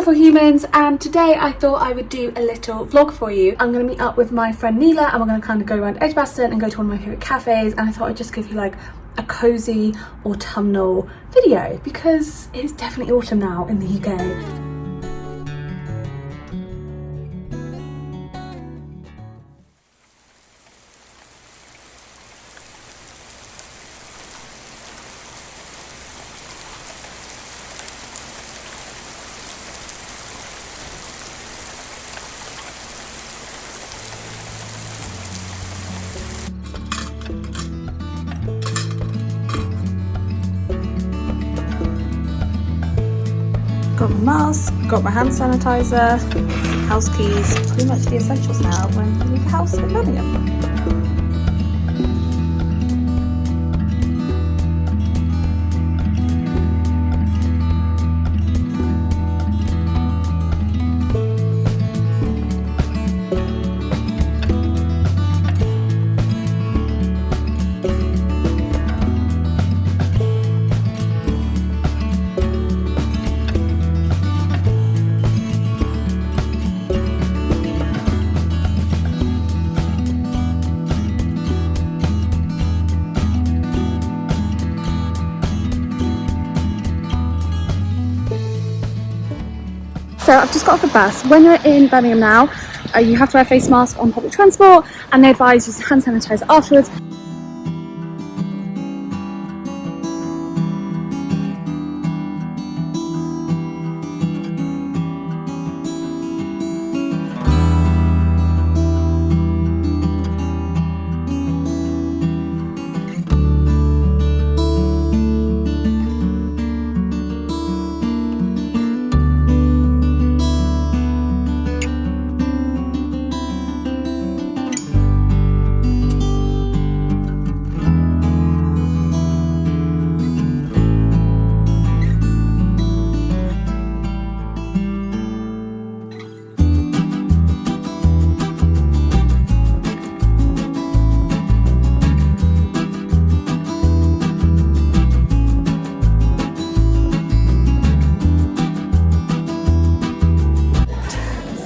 beautiful humans, and today I thought I would do a little vlog for you. I'm going to meet up with my friend Neela and we're going to kind of go around Edgbaston and go to one of my favourite cafes, and I thought I'd just give you like a cosy autumnal video because it's definitely autumn now in the UK. Got my mask, got my hand sanitizer, house keys, pretty much the essentials now when you leave the house in Birmingham. So I've just got off the bus. When you're in Birmingham now, you have to wear a face mask on public transport, and they advise you to hand sanitizer afterwards.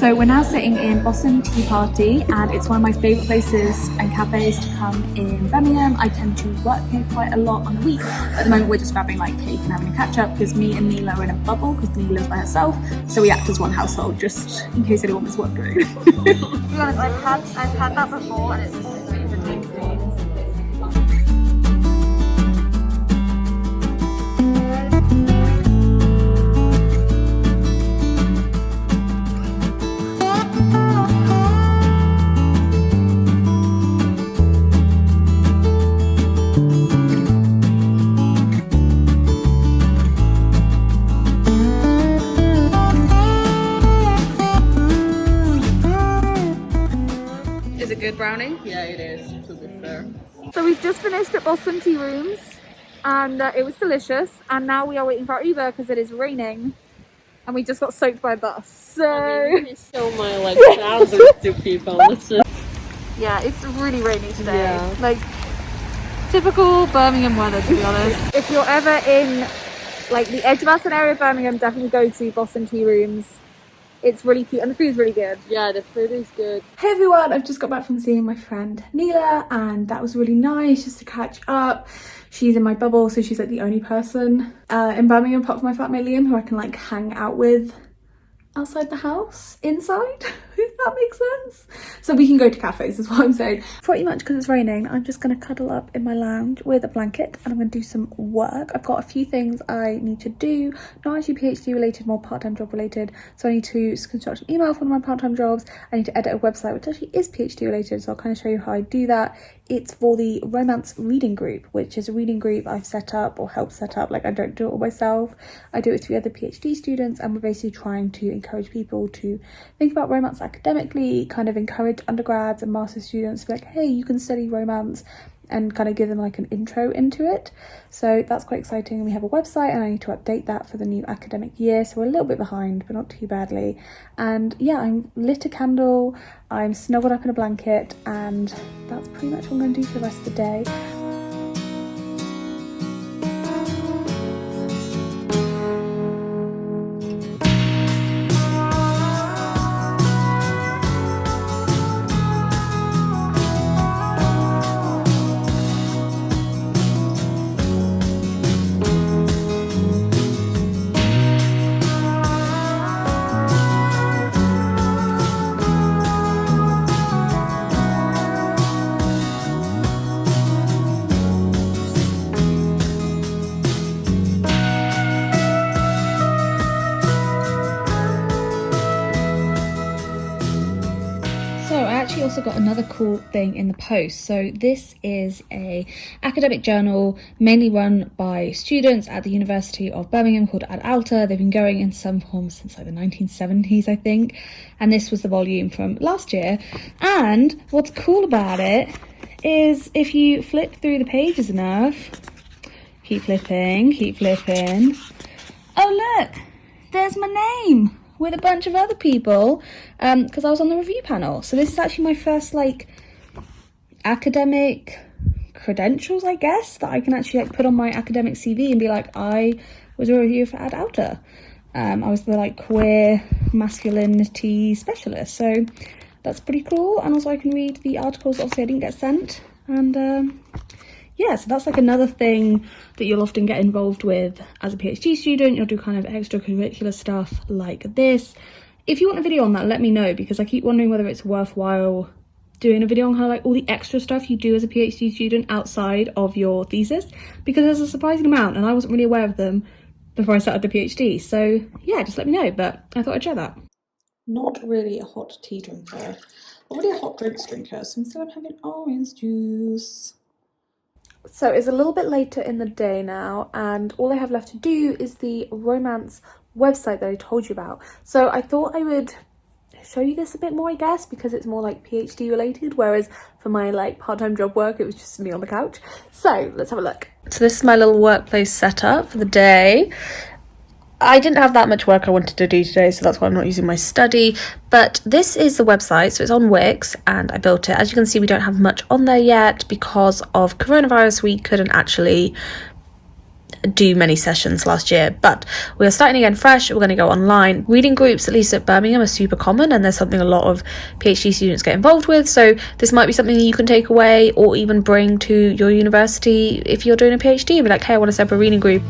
So we're now sitting in Boston Tea Party, and it's one of my favourite places and cafes to come in Birmingham. I tend to work here quite a lot on the week. At the moment we're just grabbing like cake and having a catch up because me and Neela are in a bubble because Neela lives by herself, so we act as one household, just in case anyone was wondering. To be honest, I've had that before and it's super tasty. Is it good brownie? Yeah, it is, to be fair. So we've just finished at Boston Tea Rooms, and it was delicious, and now we are waiting for our Uber because it is raining and we just got soaked by a bus. So Let me show my like trousers to people. Let's just... yeah, it's really rainy today. Yeah. Like typical Birmingham weather, to be honest. If you're ever in like the Edgbaston area of Birmingham, definitely go to Boston Tea Rooms. It's really cute and the food's really good. Yeah, the food is good. Hey everyone, I've just got back from seeing my friend Neela, and that was really nice just to catch up. She's in my bubble, so she's like the only person in Birmingham apart from my flatmate Liam who I can like hang out with outside the house, inside, if that makes sense. So we can go to cafes is what I'm saying. Pretty much because it's raining, I'm just going to cuddle up in my lounge with a blanket and I'm going to do some work. I've got a few things I need to do, not actually PhD related, more part-time job related. So I need to construct an email for one of my part-time jobs. I need to edit a website which actually is PhD related, so I'll kind of show you how I do that. It's for the Romance Reading Group, which is a reading group I've set up or helped set up. Like I don't do it all myself. I do it with 3 other PhD students, and we're basically trying to encourage people to think about romance academically, kind of encourage undergrads and master's students to be like, hey, you can study romance, and kind of give them like an intro into it. So that's quite exciting. We have a website and I need to update that for the new academic year, so we're a little bit behind but not too badly. And yeah, I'm lit a candle, I'm snuggled up in a blanket, and that's pretty much what I'm going to do for the rest of the day. actually also got another cool thing in the post. So this is a academic journal mainly run by students at the University of Birmingham called Ad Alta. They've been going in some form since like the 1970s, I think. And this was the volume from last year. And what's cool about it is if you flip through the pages enough, keep flipping. Oh look, there's my name with a bunch of other people, because I was on the review panel. So this is actually my first like academic credentials, I guess, that I can actually like put on my academic CV and be like, I was a reviewer for Ad Alta. I was the like queer masculinity specialist, so that's pretty cool. And also I can read the articles obviously I didn't get sent, and yeah, so that's like another thing that you'll often get involved with as a PhD student. You'll do kind of extracurricular stuff like this. If you want a video on that, let me know, because I keep wondering whether it's worthwhile doing a video on kind of like all the extra stuff you do as a PhD student outside of your thesis, because there's a surprising amount and I wasn't really aware of them before I started the PhD. So yeah, just let me know, but I thought I'd share that. Not really a hot tea drinker, already a hot drinks drinker, so instead I'm having orange juice. So it's a little bit later in the day now, and all I have left to do is the romance website that I told you about. So I thought I would show you this a bit more, I guess, because it's more like PhD related, whereas for my like part-time job work it was just me on the couch. So let's have a look. So this is my little workplace setup for the day. I didn't have that much work I wanted to do today, so that's why I'm not using my study. But this is the website, so it's on Wix, and I built it. As you can see, we don't have much on there yet because of coronavirus. We couldn't actually do many sessions last year, but we are starting again fresh. We're going to go online. Reading groups, at least at Birmingham, are super common, and there's something a lot of PhD students get involved with, so this might be something that you can take away or even bring to your university if you're doing a PhD and be like, hey, I want to set up a reading group.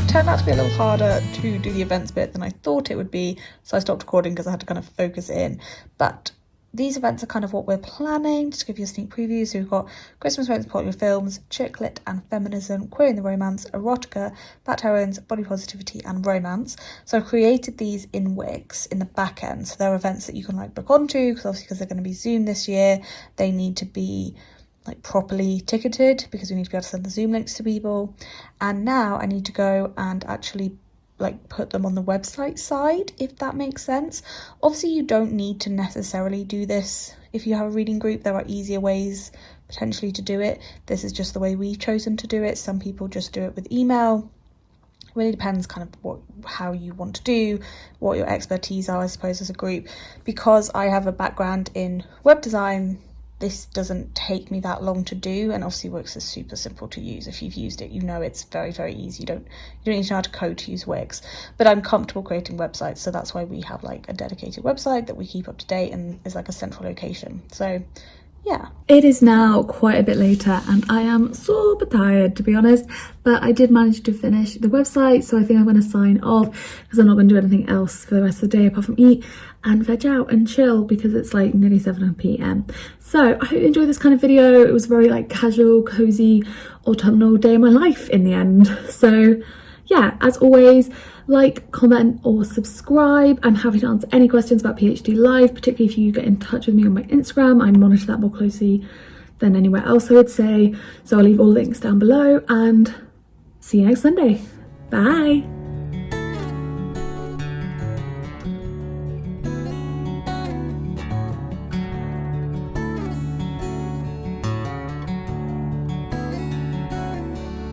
Turned out to be a little harder to do the events bit than I thought it would be, so I stopped recording because I had to kind of focus in. But these events are kind of what we're planning, just to give you a sneak preview. So we've got Christmas moments, popular films, chick lit and feminism, queer in the romance, erotica, bat heroines, body positivity and romance. So I've created these in Wix in the back end, so they're events that you can like book onto, because obviously because they're going to be Zoom this year, they need to be like properly ticketed because we need to be able to send the Zoom links to people. And now I need to go and actually like put them on the website side, if that makes sense. Obviously you don't need to necessarily do this if you have a reading group. There are easier ways potentially to do it. This is just the way we've chosen to do it. Some people just do it with email. It really depends kind of how you want to do, what your expertise are, I suppose, as a group. Because I have a background in web design, this doesn't take me that long to do, and obviously Wix is super simple to use. If you've used it, you know it's very, very easy. You don't need to know how to code to use Wix. But I'm comfortable creating websites, so that's why we have like a dedicated website that we keep up to date and is like a central location. So yeah. It is now quite a bit later and I am super tired, to be honest, but I did manage to finish the website, so I think I'm going to sign off because I'm not going to do anything else for the rest of the day apart from eat and veg out and chill, because it's like nearly 7 p.m. So I hope you enjoyed this kind of video. It was a very like casual, cozy, autumnal day of my life in the end. So yeah, as always, like, comment or subscribe. I'm happy to answer any questions about PhD Live, particularly if you get in touch with me on my Instagram. I monitor that more closely than anywhere else, I would say. So I'll leave all links down below and see you next Sunday. Bye.